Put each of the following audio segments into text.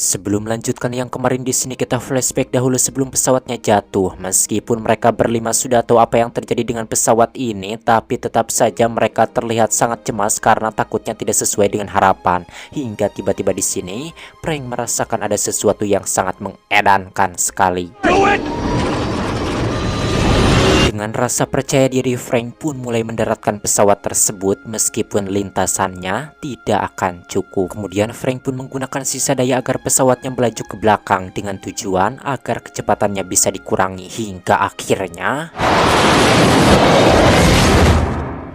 Sebelum melanjutkan yang kemarin, di sini kita flashback dahulu sebelum pesawatnya jatuh. Meskipun mereka berlima sudah tahu apa yang terjadi dengan pesawat ini, tapi tetap saja mereka terlihat sangat cemas karena takutnya tidak sesuai dengan harapan. Hingga tiba-tiba di sini, Frank merasakan ada sesuatu yang sangat mengedankan sekali. Dengan rasa percaya diri, Frank pun mulai mendaratkan pesawat tersebut meskipun lintasannya tidak akan cukup. Kemudian Frank pun menggunakan sisa daya agar pesawatnya melaju ke belakang dengan tujuan agar kecepatannya bisa dikurangi hingga akhirnya.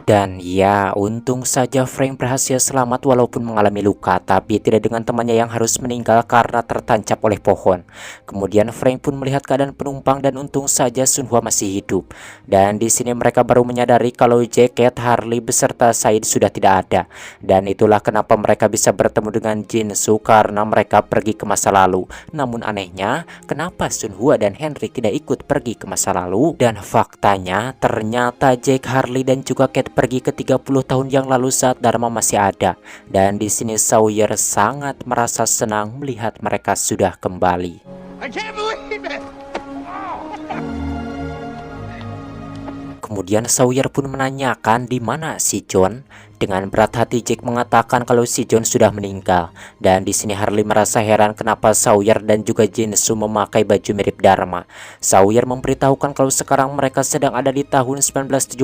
Dan ya, untung saja Frank berhasil selamat walaupun mengalami luka, tapi tidak dengan temannya yang harus meninggal karena tertancap oleh pohon. Kemudian Frank pun melihat keadaan penumpang dan untung saja Sunhwa masih hidup. Dan di sini mereka baru menyadari kalau Jacket, Harley beserta Said sudah tidak ada. Dan itulah kenapa mereka bisa bertemu dengan Jinsu, karena mereka pergi ke masa lalu. Namun anehnya, kenapa Sunhwa dan Henry tidak ikut pergi ke masa lalu? Dan faktanya, ternyata Jack, Harley dan juga Cat pergi ke 30 tahun yang lalu saat Dharma masih ada. Dan di sini Sawyer sangat merasa senang melihat mereka sudah kembali. Kemudian Sawyer pun menanyakan di mana si John. Dengan berat hati Jack mengatakan kalau si John sudah meninggal. Dan di sini Harley merasa heran kenapa Sawyer dan juga Jinsu memakai baju mirip Dharma. Sawyer memberitahukan kalau sekarang mereka sedang ada di tahun 1977,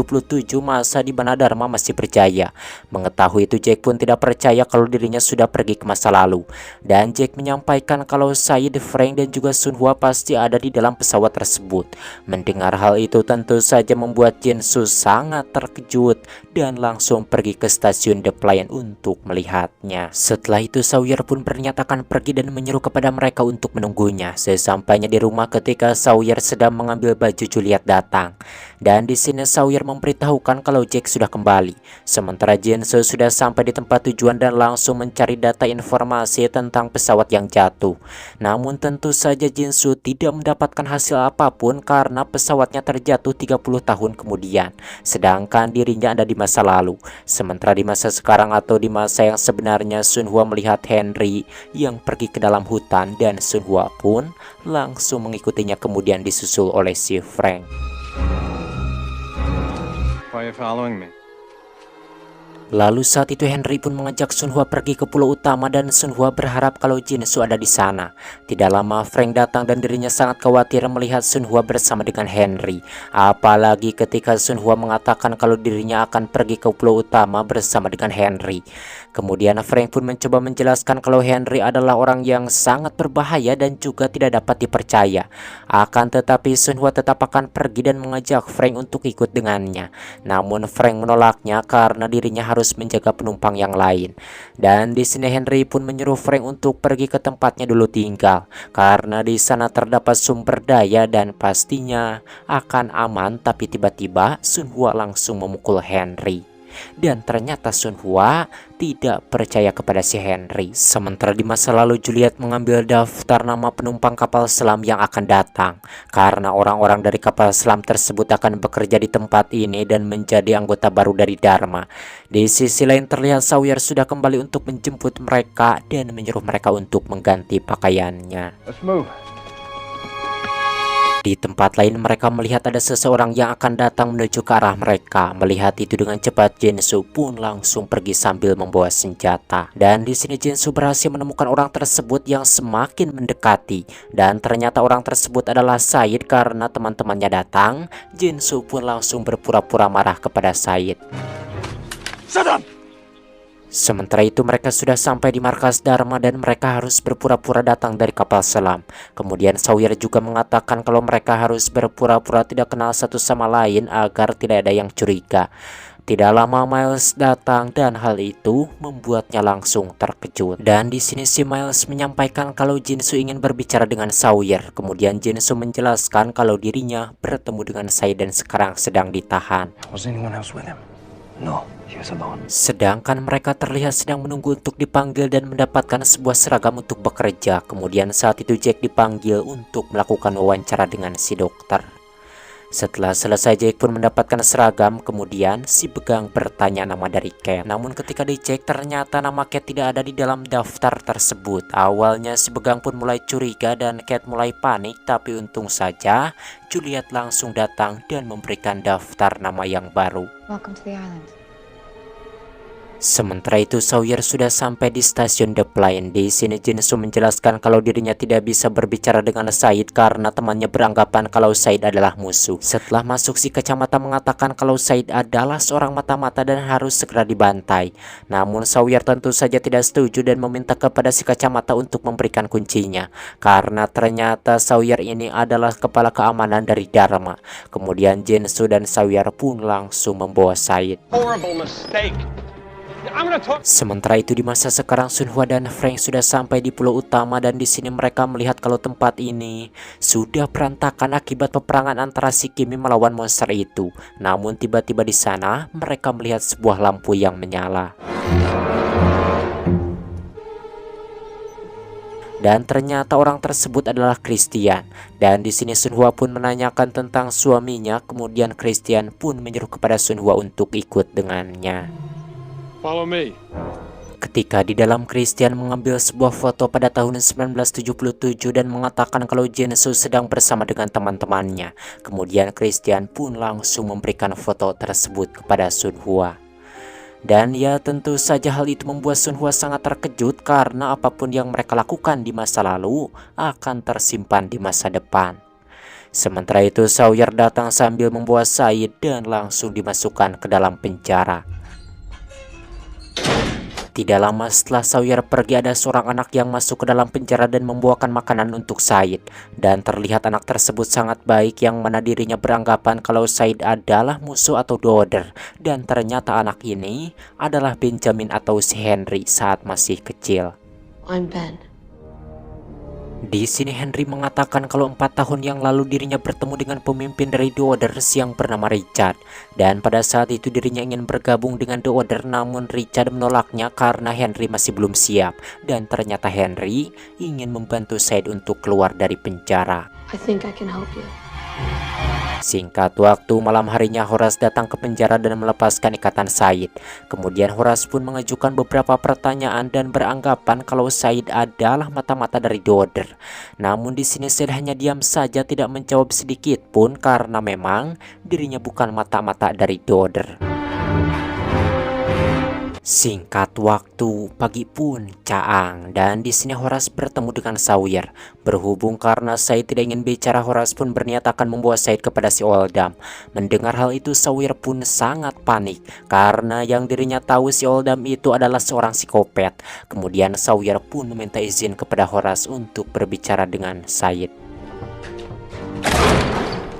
masa di mana Dharma masih berjaya. Mengetahui itu Jack pun tidak percaya kalau dirinya sudah pergi ke masa lalu. Dan Jack menyampaikan kalau Said, Frank dan juga Sunhwa pasti ada di dalam pesawat tersebut. Mendengar hal itu tentu saja membuat Jinsu sangat terkejut dan langsung pergi ke stasiun The Plain untuk melihatnya. Setelah itu Sawyer pun bernyatakan pergi dan menyuruh kepada mereka untuk menunggunya. Sesampainya di rumah ketika Sawyer sedang mengambil baju, Juliet datang. Dan di sini Sawyer memberitahukan kalau Jack sudah kembali. Sementara Jinsu sudah sampai di tempat tujuan dan langsung mencari data informasi tentang pesawat yang jatuh. Namun tentu saja Jinsu tidak mendapatkan hasil apapun karena pesawatnya terjatuh 30 tahun kemudian. Sedangkan dirinya ada di masa lalu. Sementara di masa sekarang atau di masa yang sebenarnya, Sunhwa melihat Henry yang pergi ke dalam hutan dan Sunhwa pun langsung mengikutinya, kemudian disusul oleh si Frank. Why are you following me? Lalu saat itu Henry pun mengajak Sunhwa pergi ke pulau utama dan Sunhwa berharap kalau Jinsu ada di sana. Tidak lama Frank datang dan dirinya sangat khawatir melihat Sunhwa bersama dengan Henry. Apalagi ketika Sunhwa mengatakan kalau dirinya akan pergi ke pulau utama bersama dengan Henry. Kemudian Frank pun mencoba menjelaskan kalau Henry adalah orang yang sangat berbahaya dan juga tidak dapat dipercaya. Akan tetapi Sunhwa tetap akan pergi dan mengajak Frank untuk ikut dengannya. Namun Frank menolaknya karena dirinya harus menjaga penumpang yang lain. Dan di sini Henry pun menyuruh Frank untuk pergi ke tempatnya dulu tinggal karena di sana terdapat sumber daya dan pastinya akan aman. Tapi tiba-tiba Sunhwa langsung memukul Henry. Dan ternyata Sunhwa tidak percaya kepada si Henry. Sementara di masa lalu Juliet mengambil daftar nama penumpang kapal selam yang akan datang, karena orang-orang dari kapal selam tersebut akan bekerja di tempat ini dan menjadi anggota baru dari Dharma. Di sisi lain terlihat Sawyer sudah kembali untuk menjemput mereka dan menyuruh mereka untuk mengganti pakaiannya. Let's move. Di tempat lain mereka melihat ada seseorang yang akan datang menuju ke arah mereka. Melihat itu dengan cepat Jinsu pun langsung pergi sambil membawa senjata. Dan di sini Jinsu berhasil menemukan orang tersebut yang semakin mendekati. Dan ternyata orang tersebut adalah Said. Karena teman-temannya datang, Jinsu pun langsung berpura-pura marah kepada Said. Shut up! Sementara itu mereka sudah sampai di markas Dharma dan mereka harus berpura-pura datang dari kapal selam. Kemudian Sawyer juga mengatakan kalau mereka harus berpura-pura tidak kenal satu sama lain agar tidak ada yang curiga. Tidak lama Miles datang dan hal itu membuatnya langsung terkejut. Dan di sini si Miles menyampaikan kalau Jinsu ingin berbicara dengan Sawyer. Kemudian Jinsu menjelaskan kalau dirinya bertemu dengan Said dan sekarang sedang ditahan. Was anyone else with him? No, he was alone. Sedangkan mereka terlihat sedang menunggu untuk dipanggil dan mendapatkan sebuah seragam untuk bekerja. Kemudian saat itu Jack dipanggil untuk melakukan wawancara dengan si dokter. Setelah selesai, Jake pun mendapatkan seragam. Kemudian si Begang bertanya nama dari Cat. Namun ketika dicek, ternyata nama Cat tidak ada di dalam daftar tersebut. Awalnya si Begang pun mulai curiga dan Cat mulai panik. Tapi untung saja Juliet langsung datang dan memberikan daftar nama yang baru. Welcome to the island. Sementara itu Sawyer sudah sampai di stasiun The Plain. Di sini Jinsu menjelaskan kalau dirinya tidak bisa berbicara dengan Said karena temannya beranggapan kalau Said adalah musuh. Setelah masuk, si kacamata mengatakan kalau Said adalah seorang mata-mata dan harus segera dibantai. Namun Sawyer tentu saja tidak setuju dan meminta kepada si kacamata untuk memberikan kuncinya, karena ternyata Sawyer ini adalah kepala keamanan dari Dharma. Kemudian Jinsu dan Sawyer pun langsung membawa Said. Horrible mistake. Sementara itu di masa sekarang, Sunhwa dan Frank sudah sampai di pulau utama dan di sini mereka melihat kalau tempat ini sudah berantakan akibat peperangan antara si Kimi melawan monster itu. Namun tiba-tiba di sana mereka melihat sebuah lampu yang menyala. Dan ternyata orang tersebut adalah Christian. Dan di sini Sunhwa pun menanyakan tentang suaminya. Kemudian Christian pun menyuruh kepada Sunhwa untuk ikut dengannya. Follow me. Ketika di dalam, Christian mengambil sebuah foto pada tahun 1977 dan mengatakan kalau Jinsu sedang bersama dengan teman-temannya. Kemudian Christian pun langsung memberikan foto tersebut kepada Sunhwa. Dan ya tentu saja hal itu membuat Sunhwa sangat terkejut karena apapun yang mereka lakukan di masa lalu akan tersimpan di masa depan. Sementara itu Sawyer datang sambil membawa Said dan langsung dimasukkan ke dalam penjara. Tidak lama setelah Sawyer pergi, ada seorang anak yang masuk ke dalam penjara dan membawakan makanan untuk Said. Dan terlihat anak tersebut sangat baik yang mana dirinya beranggapan kalau Said adalah musuh atau Doder. Dan ternyata anak ini adalah Benjamin atau si Henry saat masih kecil. I'm Ben. Di sini Henry mengatakan kalau 4 tahun yang lalu dirinya bertemu dengan pemimpin dari The Others yang bernama Richard. Dan pada saat itu dirinya ingin bergabung dengan The Others, namun Richard menolaknya karena Henry masih belum siap. Dan ternyata Henry ingin membantu Said untuk keluar dari penjara. I think I can help you. Singkat waktu, malam harinya Horace datang ke penjara dan melepaskan ikatan Said. Kemudian Horace pun mengajukan beberapa pertanyaan dan beranggapan kalau Said adalah mata-mata dari Doder. Namun di sini Said hanya diam saja, tidak menjawab sedikit pun karena memang dirinya bukan mata-mata dari Doder. Singkat waktu, pagi pun caang dan di sini Horace bertemu dengan Sawyer. Berhubung karena Said tidak ingin bicara, Horace pun berniat akan membawa Said kepada si Oldham. Mendengar hal itu Sawyer pun sangat panik karena yang dirinya tahu si Oldham itu adalah seorang psikopat. Kemudian Sawyer pun meminta izin kepada Horace untuk berbicara dengan Said.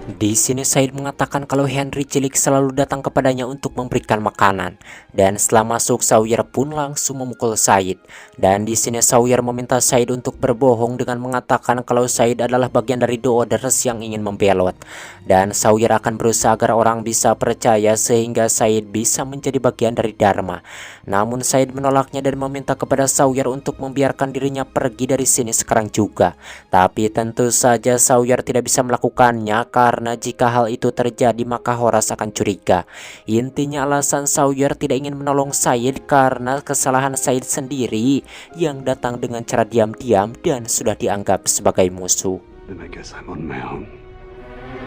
Di sini Said mengatakan kalau Henry cilik selalu datang kepadanya untuk memberikan makanan. Dan setelah masuk, Sawyer pun langsung memukul Said. Dan di sini Sawyer meminta Said untuk berbohong dengan mengatakan kalau Said adalah bagian dari The Others yang ingin membelot. Dan Sawyer akan berusaha agar orang bisa percaya sehingga Said bisa menjadi bagian dari Dharma. Namun Said menolaknya dan meminta kepada Sawyer untuk membiarkan dirinya pergi dari sini sekarang juga. Tapi tentu saja Sawyer tidak bisa melakukannya karena jika hal itu terjadi maka Horace akan curiga. Intinya alasan Sawyer tidak ingin menolong Said karena kesalahan Said sendiri yang datang dengan cara diam-diam dan sudah dianggap sebagai musuh. Then I guess I'm on my own.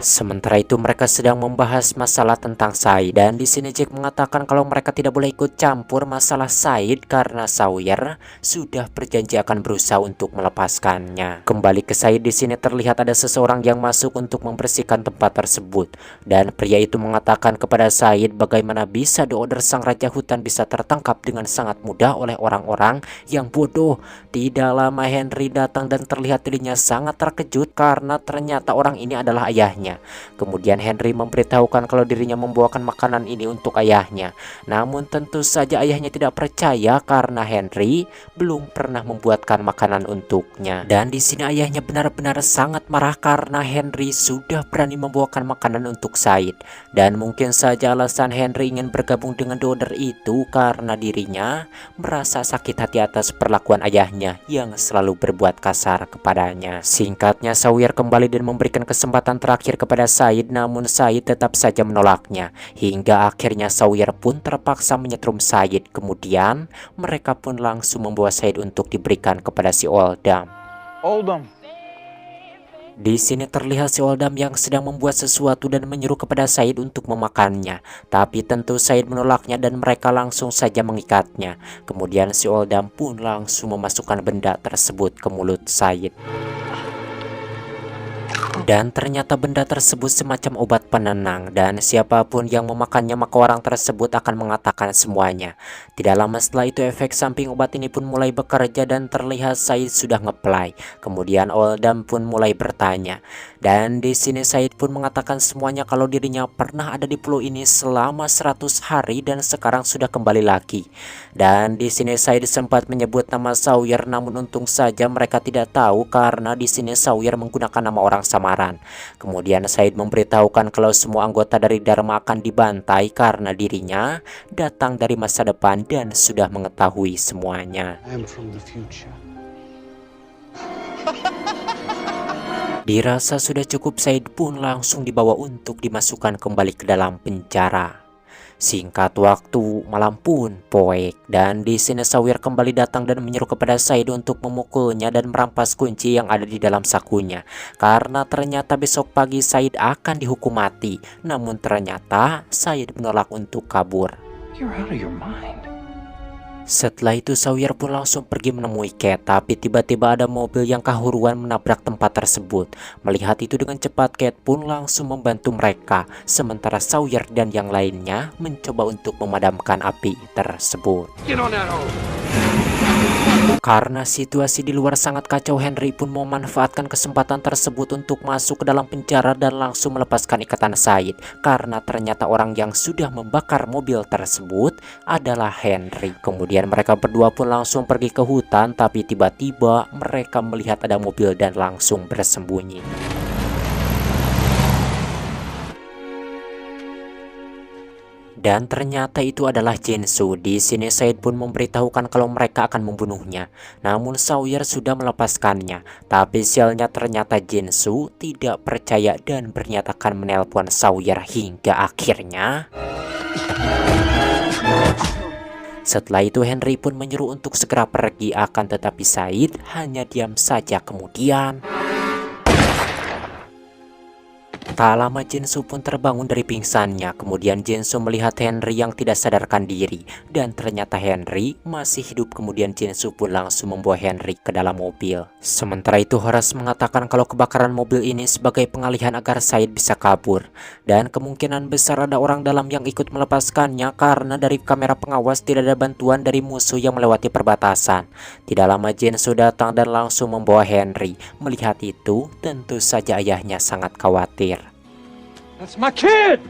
Sementara itu mereka sedang membahas masalah tentang Said dan di sini Jack mengatakan kalau mereka tidak boleh ikut campur masalah Said karena Sawyer sudah berjanji akan berusaha untuk melepaskannya. Kembali ke Said, di sini terlihat ada seseorang yang masuk untuk membersihkan tempat tersebut dan pria itu mengatakan kepada Said bagaimana bisa The Others sang raja hutan bisa tertangkap dengan sangat mudah oleh orang-orang yang bodoh. Tidak lama Henry datang dan terlihat dirinya sangat terkejut karena ternyata orang ini adalah ayahnya. Kemudian Henry memberitahukan kalau dirinya membawakan makanan ini untuk ayahnya. Namun tentu saja ayahnya tidak percaya karena Henry belum pernah membuatkan makanan untuknya. Dan di sini ayahnya benar-benar sangat marah karena Henry sudah berani membawakan makanan untuk Said. Dan mungkin saja alasan Henry ingin bergabung dengan Doder itu karena dirinya merasa sakit hati atas perlakuan ayahnya yang selalu berbuat kasar kepadanya. Singkatnya Sawyer kembali dan memberikan kesempatan terakhir kepada Said, namun Said tetap saja menolaknya. Hingga akhirnya Sawyer pun terpaksa menyetrum Said. Kemudian mereka pun langsung membawa Said untuk diberikan kepada si Oldham. Di sini terlihat si Oldham yang sedang membuat sesuatu dan menyuruh kepada Said untuk memakannya. Tapi tentu Said menolaknya dan mereka langsung saja mengikatnya. Kemudian si Oldham pun langsung memasukkan benda tersebut ke mulut Said. Dan ternyata benda tersebut semacam obat penenang, dan siapapun yang memakannya maka orang tersebut akan mengatakan semuanya. Tidak lama setelah itu efek samping obat ini pun mulai bekerja dan terlihat Said sudah ngeplay. Kemudian Oldham pun mulai bertanya. Dan di sini Said pun mengatakan semuanya kalau dirinya pernah ada di pulau ini selama 100 hari dan sekarang sudah kembali lagi. Dan di sini Said sempat menyebut nama Sawyer, namun untung saja mereka tidak tahu karena di sini Sawyer menggunakan nama orang samaran. Kemudian Said memberitahukan kalau semua anggota dari Dharma akan dibantai karena dirinya datang dari masa depan dan sudah mengetahui semuanya. I am from the future. Dirasa sudah cukup, Said pun langsung dibawa untuk dimasukkan kembali ke dalam penjara. Singkat waktu, malam pun poek, dan di sini Sawyer kembali datang dan menyuruh kepada Said untuk memukulnya dan merampas kunci yang ada di dalam sakunya. Karena ternyata besok pagi Said akan dihukum mati. Namun ternyata Said menolak untuk kabur. You're out of your mind. Setelah itu Sawyer pun langsung pergi menemui Kate, tapi tiba-tiba ada mobil yang kehuruan menabrak tempat tersebut. Melihat itu dengan cepat, Kate pun langsung membantu mereka, sementara Sawyer dan yang lainnya mencoba untuk memadamkan api tersebut. Get on that hole. Karena situasi di luar sangat kacau, Henry pun memanfaatkan kesempatan tersebut untuk masuk ke dalam penjara dan langsung melepaskan ikatan Said. Karena ternyata orang yang sudah membakar mobil tersebut adalah Henry. Kemudian mereka berdua pun langsung pergi ke hutan, tapi tiba-tiba mereka melihat ada mobil dan langsung bersembunyi. Dan ternyata itu adalah Jinsu. Di sini Said pun memberitahukan kalau mereka akan membunuhnya. Namun Sawyer sudah melepaskannya. Tapi sialnya ternyata Jinsu tidak percaya dan bernyatakan menelpon Sawyer hingga akhirnya. Setelah itu Henry pun menyuruh untuk segera pergi, akan tetapi Said hanya diam saja. Kemudian tak lama Jinsu pun terbangun dari pingsannya. Kemudian Jinsu melihat Henry yang tidak sadarkan diri, dan ternyata Henry masih hidup. Kemudian Jinsu pun langsung membawa Henry ke dalam mobil. Sementara itu Horace mengatakan kalau kebakaran mobil ini sebagai pengalihan agar Said bisa kabur, dan kemungkinan besar ada orang dalam yang ikut melepaskannya karena dari kamera pengawas tidak ada bantuan dari musuh yang melewati perbatasan. Tidak lama Jinsu datang dan langsung membawa Henry. Melihat itu tentu saja ayahnya sangat khawatir. That's my kid!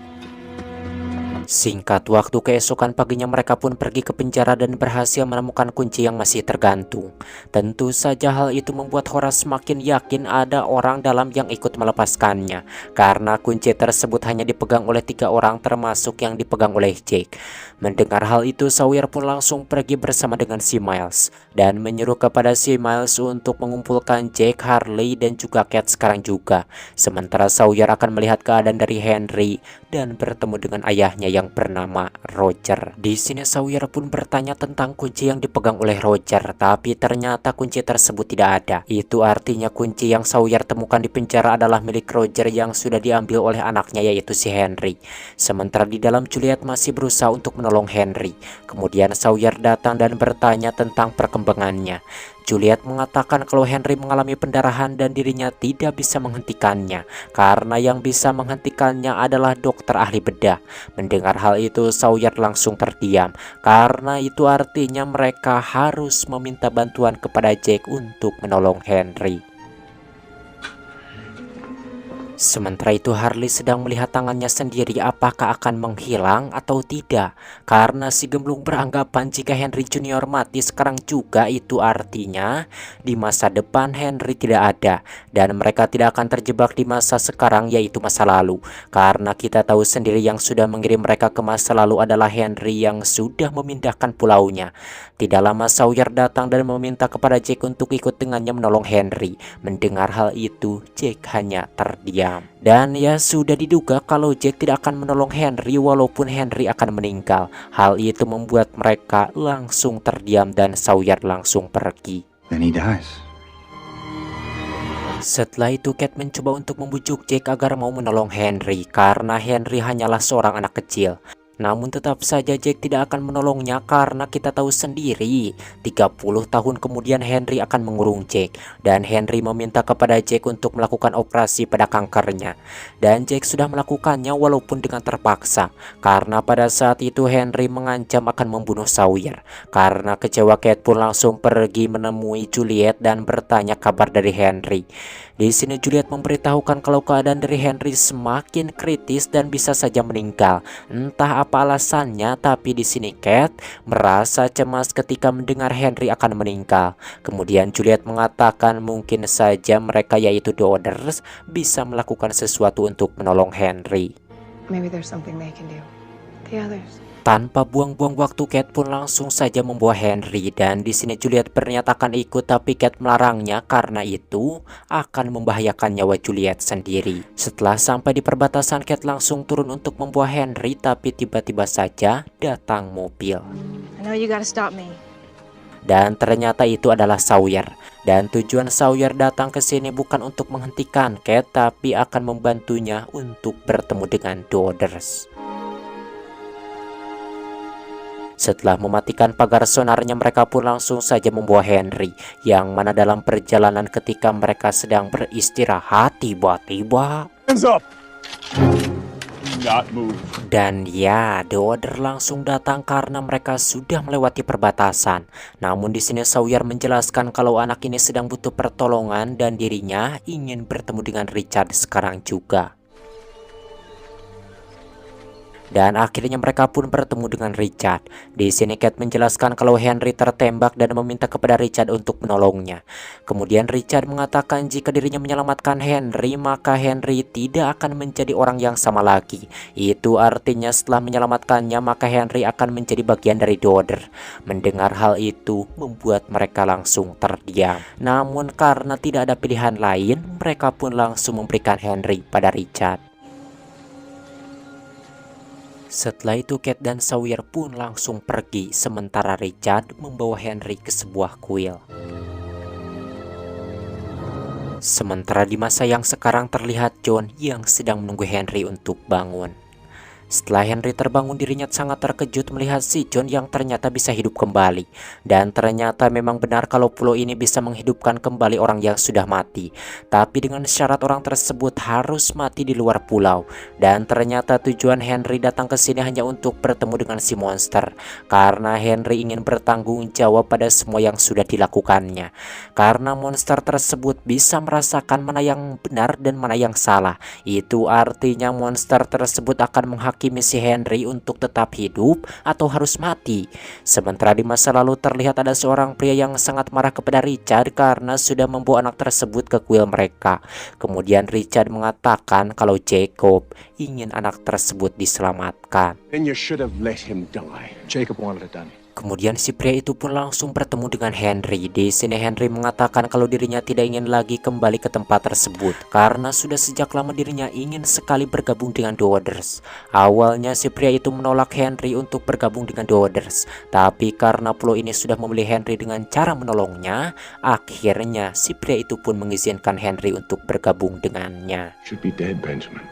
Singkat waktu, keesokan paginya mereka pun pergi ke penjara dan berhasil menemukan kunci yang masih tergantung. Tentu saja hal itu membuat Horace semakin yakin ada orang dalam yang ikut melepaskannya, karena kunci tersebut hanya dipegang oleh 3 orang termasuk yang dipegang oleh Jake. Mendengar hal itu, Sawyer pun langsung pergi bersama dengan si Miles dan menyuruh kepada si Miles untuk mengumpulkan Jake, Harley, dan juga Kate sekarang juga. Sementara Sawyer akan melihat keadaan dari Henry dan bertemu dengan ayahnya yang bernama Roger. Di sini Sawyer pun bertanya tentang kunci yang dipegang oleh Roger, tapi ternyata kunci tersebut tidak ada. Itu artinya kunci yang Sawyer temukan di penjara adalah milik Roger yang sudah diambil oleh anaknya, yaitu si Henry. Sementara di dalam Juliet masih berusaha untuk menolong Henry. Kemudian Sawyer datang dan bertanya tentang perkembangannya. Juliet mengatakan kalau Henry mengalami pendarahan dan dirinya tidak bisa menghentikannya, karena yang bisa menghentikannya adalah dokter ahli bedah. Mendengar hal itu Sawyer langsung terdiam, karena itu artinya mereka harus meminta bantuan kepada Jake untuk menolong Henry. Sementara itu Harley sedang melihat tangannya sendiri apakah akan menghilang atau tidak, karena si gemblung beranggapan jika Henry Junior mati sekarang juga itu artinya di masa depan Henry tidak ada, dan mereka tidak akan terjebak di masa sekarang yaitu masa lalu, karena kita tahu sendiri yang sudah mengirim mereka ke masa lalu adalah Henry yang sudah memindahkan pulaunya. Tidak lama Sawyer datang dan meminta kepada Jake untuk ikut dengannya menolong Henry. Mendengar hal itu Jake hanya terdiam. terdiam. Dan ya sudah diduga kalau Jack tidak akan menolong Henry walaupun Henry akan meninggal. Hal itu membuat mereka langsung terdiam dan Sawyer langsung pergi. Then he dies. Setelah itu Kate mencoba untuk membujuk Jack agar mau menolong Henry karena Henry hanyalah seorang anak kecil. Namun tetap saja Jack tidak akan menolongnya karena kita tahu sendiri 30 tahun kemudian Henry akan mengurung Jack. Dan Henry meminta kepada Jack untuk melakukan operasi pada kankernya. Dan Jack sudah melakukannya walaupun dengan terpaksa. Karena pada saat itu Henry mengancam akan membunuh Sawyer. Karena kecewa Kate pun langsung pergi menemui Juliet dan bertanya kabar dari Henry. Di sini Juliet memberitahukan kalau keadaan dari Henry semakin kritis dan bisa saja meninggal. Entah apa alasannya, tapi di sini Kate merasa cemas ketika mendengar Henry akan meninggal. Kemudian Juliet mengatakan mungkin saja mereka yaitu The Others bisa melakukan sesuatu untuk menolong Henry. Maybe there's something they can do. The others. Tanpa buang-buang waktu Kate pun langsung saja membawa Henry dan di sini Juliet berniat akan ikut tapi Kate melarangnya karena itu akan membahayakan nyawa Juliet sendiri. Setelah sampai di perbatasan Kate langsung turun untuk membawa Henry tapi tiba-tiba saja datang mobil. I know you gotta stop me. Dan ternyata itu adalah Sawyer. Dan tujuan Sawyer datang ke sini bukan untuk menghentikan Kate tapi akan membantunya untuk bertemu dengan The Others. Setelah mematikan pagar sonarnya mereka pun langsung saja membawa Henry. Yang mana dalam perjalanan ketika mereka sedang beristirahat tiba-tiba Hands up! Not move. dan ya The Other langsung datang karena mereka sudah melewati perbatasan. Namun di sini Sawyer menjelaskan kalau anak ini sedang butuh pertolongan dan dirinya ingin bertemu dengan Richard sekarang juga. Dan akhirnya mereka pun bertemu dengan Richard. Di sini Kate menjelaskan kalau Henry tertembak dan meminta kepada Richard untuk menolongnya. Kemudian Richard mengatakan jika dirinya menyelamatkan Henry, maka Henry tidak akan menjadi orang yang sama lagi. Itu artinya setelah menyelamatkannya, maka Henry akan menjadi bagian dari The Other. Mendengar hal itu membuat mereka langsung terdiam. Namun karena tidak ada pilihan lain, mereka pun langsung memberikan Henry pada Richard. Setelah itu Kate dan Sawyer pun langsung pergi, sementara Richard membawa Henry ke sebuah kuil. Sementara di masa yang sekarang terlihat John yang sedang menunggu Henry untuk bangun. Setelah Henry terbangun, dirinya sangat terkejut melihat si John yang ternyata bisa hidup kembali. Dan ternyata memang benar kalau pulau ini bisa menghidupkan kembali orang yang sudah mati. Tapi dengan syarat orang tersebut harus mati di luar pulau. Dan ternyata tujuan Henry datang ke sini hanya untuk bertemu dengan si monster. Karena Henry ingin bertanggung jawab pada semua yang sudah dilakukannya. Karena monster tersebut bisa merasakan mana yang benar dan mana yang salah. Itu artinya monster tersebut akan menghakimi si Henry untuk tetap hidup atau harus mati. Sementara di masa lalu terlihat ada seorang pria yang sangat marah kepada Richard karena sudah membawa anak tersebut ke kuil mereka. Kemudian Richard mengatakan kalau Jacob ingin anak tersebut diselamatkan. Then you should have let him die. Jacob wanted it done. Kemudian si pria itu pun langsung bertemu dengan Henry. Di sini Henry mengatakan kalau dirinya tidak ingin lagi kembali ke tempat tersebut karena sudah sejak lama dirinya ingin sekali bergabung dengan The Others. Awalnya si pria itu menolak Henry untuk bergabung dengan The Others, tapi karena pulau ini sudah memilih Henry dengan cara menolongnya, akhirnya si pria itu pun mengizinkan Henry untuk bergabung dengannya. Should be dead, Benjamin.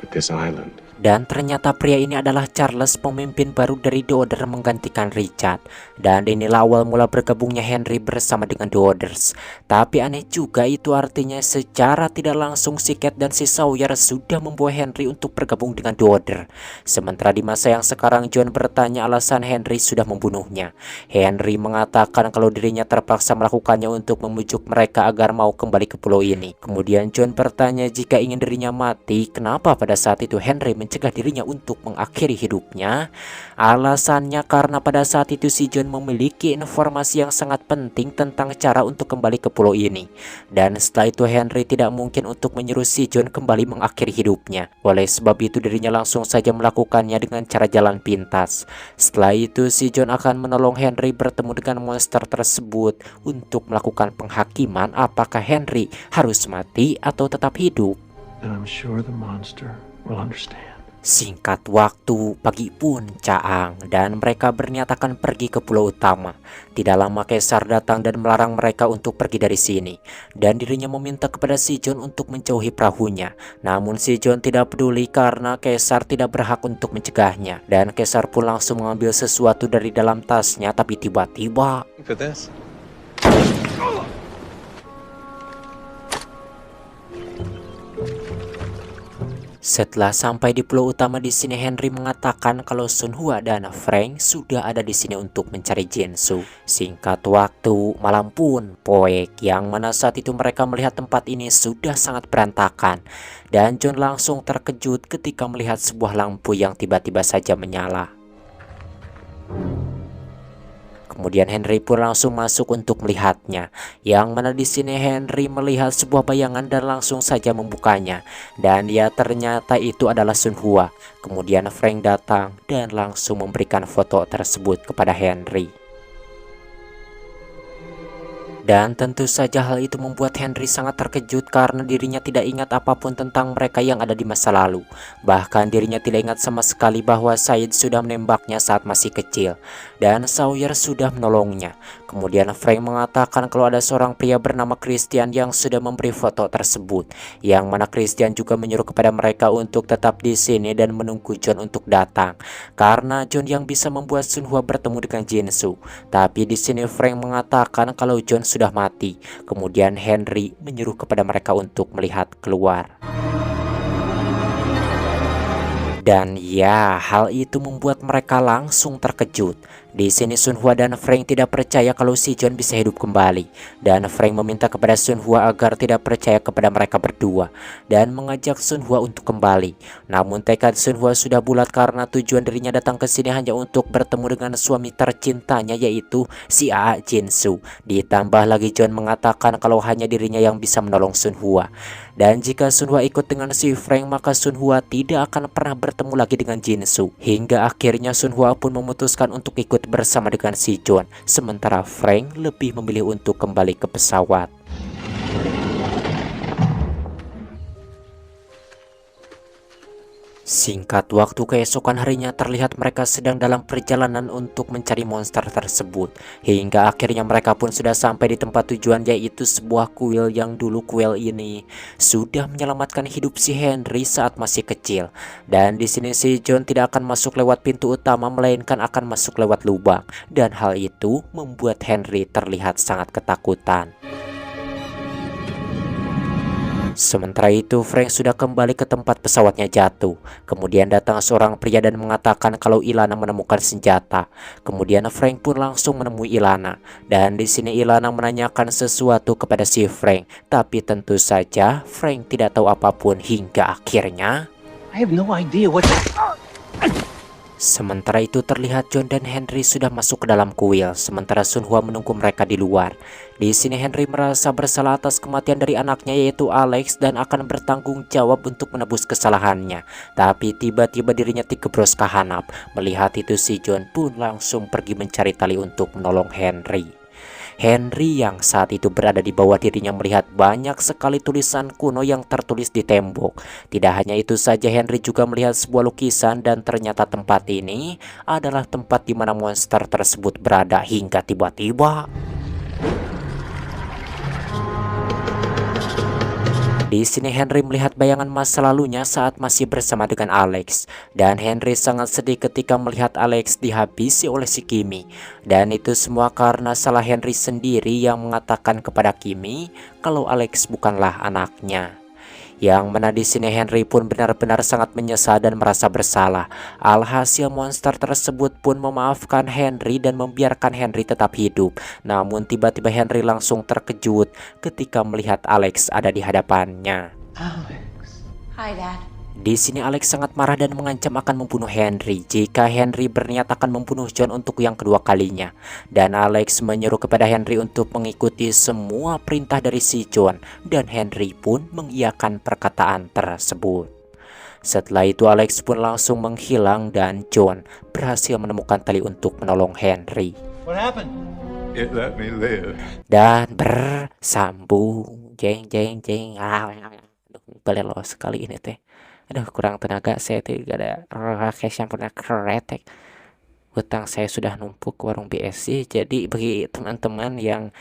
But this island. Dan ternyata pria ini adalah Charles, pemimpin baru dari The Other menggantikan Richard. Dan inilah awal mula bergabungnya Henry bersama dengan The Others. Tapi aneh juga, itu artinya secara tidak langsung si Kate dan si Sawyer sudah membawa Henry untuk bergabung dengan The Other. Sementara di masa yang sekarang John bertanya alasan Henry sudah membunuhnya. Henry mengatakan kalau dirinya terpaksa melakukannya untuk membujuk mereka agar mau kembali ke pulau ini. Kemudian John bertanya jika ingin dirinya mati, kenapa pada saat itu Henry mencegah dirinya untuk mengakhiri hidupnya. Alasannya karena pada saat itu si John memiliki informasi yang sangat penting tentang cara untuk kembali ke pulau ini. Dan setelah itu Henry tidak mungkin untuk menyuruh si John kembali mengakhiri hidupnya. Oleh sebab itu dirinya langsung saja melakukannya dengan cara jalan pintas. Setelah itu si John akan menolong Henry bertemu dengan monster tersebut untuk melakukan penghakiman apakah Henry harus mati atau tetap hidup. And I'm sure the monster will understand. Singkat waktu, pagi pun caang dan mereka berniat akan pergi ke pulau utama. Tidak lama Kaisar datang dan melarang mereka untuk pergi dari sini. Dan dirinya meminta kepada si John untuk menjauhi perahunya. Namun si John tidak peduli karena Kaisar tidak berhak untuk mencegahnya. Dan Kaisar pun langsung mengambil sesuatu dari dalam tasnya, tapi tiba-tiba For this. setelah sampai di pulau utama di sini, Henry mengatakan kalau Sun Hua dan Frank sudah ada di sini untuk mencari Jinsu. Singkat waktu, malam pun poek, yang mana saat itu mereka melihat tempat ini sudah sangat berantakan. Dan John langsung terkejut ketika melihat sebuah lampu yang tiba-tiba saja menyala. Kemudian Henry pun langsung masuk untuk melihatnya, yang mana di sini Henry melihat sebuah bayangan dan langsung saja membukanya, dan ya ternyata itu adalah Sun Hua. Kemudian Frank datang dan langsung memberikan foto tersebut kepada Henry. Dan tentu saja hal itu membuat Henry sangat terkejut karena dirinya tidak ingat apapun tentang mereka yang ada di masa lalu. Bahkan dirinya tidak ingat sama sekali bahwa Said sudah menembaknya saat masih kecil dan Sawyer sudah menolongnya. Kemudian Frank mengatakan kalau ada seorang pria bernama Christian yang sudah memberi foto tersebut, yang mana Christian juga menyuruh kepada mereka untuk tetap di sini dan menunggu John untuk datang, karena John yang bisa membuat Sun Hua bertemu dengan Jinsu. Tapi di sini Frank mengatakan kalau John sudah mati. Kemudian Henry menyuruh kepada mereka untuk melihat keluar. Dan ya, hal itu membuat mereka langsung terkejut. Di sini Sun Hua dan Frank tidak percaya kalau si John bisa hidup kembali. Dan Frank meminta kepada Sun Hua agar tidak percaya kepada mereka berdua dan mengajak Sun Hua untuk kembali. Namun tekad Sun Hua sudah bulat karena tujuan dirinya datang ke sini hanya untuk bertemu dengan suami tercintanya, yaitu si Aa Jinsu. Ditambah lagi John mengatakan kalau hanya dirinya yang bisa menolong Sun Hua. Dan jika Sun Hua ikut dengan si Frank, maka Sun Hua tidak akan pernah bertemu lagi dengan Jinsu. Hingga akhirnya Sun Hua pun memutuskan untuk ikut bersama dengan si John. Sementara Frank lebih memilih untuk kembali ke pesawat. Singkat waktu, keesokan harinya terlihat mereka sedang dalam perjalanan untuk mencari monster tersebut. Hingga akhirnya mereka pun sudah sampai di tempat tujuan, yaitu sebuah kuil yang dulu kuil ini sudah menyelamatkan hidup si Henry saat masih kecil. Dan di sini si John tidak akan masuk lewat pintu utama, melainkan akan masuk lewat lubang. Dan hal itu membuat Henry terlihat sangat ketakutan. Sementara itu Frank sudah kembali ke tempat pesawatnya jatuh. Kemudian datang seorang pria dan mengatakan kalau Ilana menemukan senjata. Kemudian Frank pun langsung menemui Ilana. Dan di sini Ilana menanyakan sesuatu kepada si Frank. Tapi tentu saja Frank tidak tahu apapun hingga akhirnya I have no idea what. sementara itu terlihat John dan Henry sudah masuk ke dalam kuil, sementara Sun Hua menunggu mereka di luar. Di sini Henry merasa bersalah atas kematian dari anaknya, yaitu Alex, dan akan bertanggung jawab untuk menebus kesalahannya. Tapi tiba-tiba dirinya digebros kahanap. Melihat itu si John pun langsung pergi mencari tali untuk menolong Henry. Henry yang saat itu berada di bawah dirinya melihat banyak sekali tulisan kuno yang tertulis di tembok. Tidak hanya itu saja, Henry juga melihat sebuah lukisan dan ternyata tempat ini adalah tempat di mana monster tersebut berada. Hingga tiba-tiba di sini Henry melihat bayangan masa lalunya saat masih bersama dengan Alex. Dan Henry sangat sedih ketika melihat Alex dihabisi oleh si Kimi. Dan itu semua karena salah Henry sendiri yang mengatakan kepada Kimi kalau Alex bukanlah anaknya. Yang mana di sini Henry pun benar-benar sangat menyesal dan merasa bersalah. Alhasil monster tersebut pun memaafkan Henry dan membiarkan Henry tetap hidup. Namun tiba-tiba Henry langsung terkejut ketika melihat Alex ada di hadapannya. Alex. Hi, Dad. Di sini Alex sangat marah dan mengancam akan membunuh Henry jika Henry berniat akan membunuh John untuk yang kedua kalinya. Dan Alex menyuruh kepada Henry untuk mengikuti semua perintah dari si John, dan Henry pun mengiyakan perkataan tersebut. Setelah itu Alex pun langsung menghilang dan John berhasil menemukan tali untuk menolong Henry. What happened? It let me live. Dan bersambung jeng jeng jeng. balelo sekali ini teh. Aduh, kurang tenaga saya teh, gak ada rakesh yang pernah kretek. Hutang saya sudah numpuk warung BSC. Jadi bagi teman-teman yang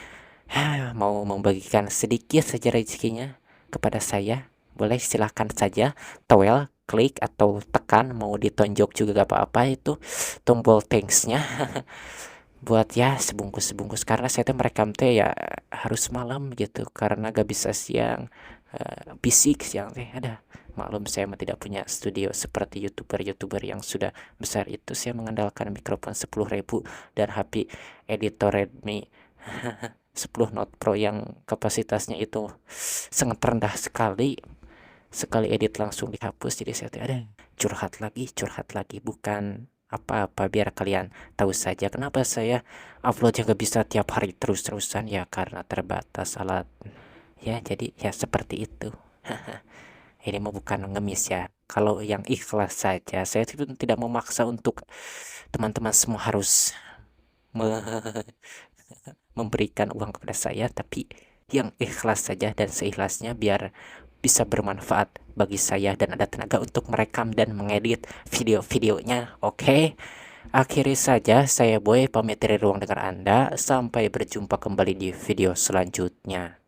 mau membagikan sedikit saja rezekinya kepada saya, boleh silahkan saja towel klik atau tekan, mau ditonjok juga gak apa-apa itu tombol thanks-nya. Buat ya sebungkus-sebungkus, karena saya tuh merekam teh ya harus malam gitu, karena gak bisa siang. Bisik siang teh ada, maklum saya mah tidak punya studio seperti youtuber yang sudah besar itu. Saya mengandalkan mikrofon 10.000 dan HP editor Redmi 10 Note Pro yang kapasitasnya itu sangat rendah sekali edit langsung dihapus. Jadi saya tuh ada curhat lagi, bukan apa-apa, biar kalian tahu saja kenapa saya upload juga bisa tiap hari terus-terusan, ya karena terbatas alat ya, jadi ya seperti itu. Ini mah bukan ngemis ya, kalau yang ikhlas saja. Saya tidak memaksa untuk teman-teman semua harus memberikan uang kepada saya, tapi yang ikhlas saja dan seikhlasnya, biar bisa bermanfaat bagi saya dan ada tenaga untuk merekam dan mengedit video-videonya. Oke. Akhiri saja, saya Boy pamit dari ruang dengar Anda. Sampai berjumpa kembali di video selanjutnya.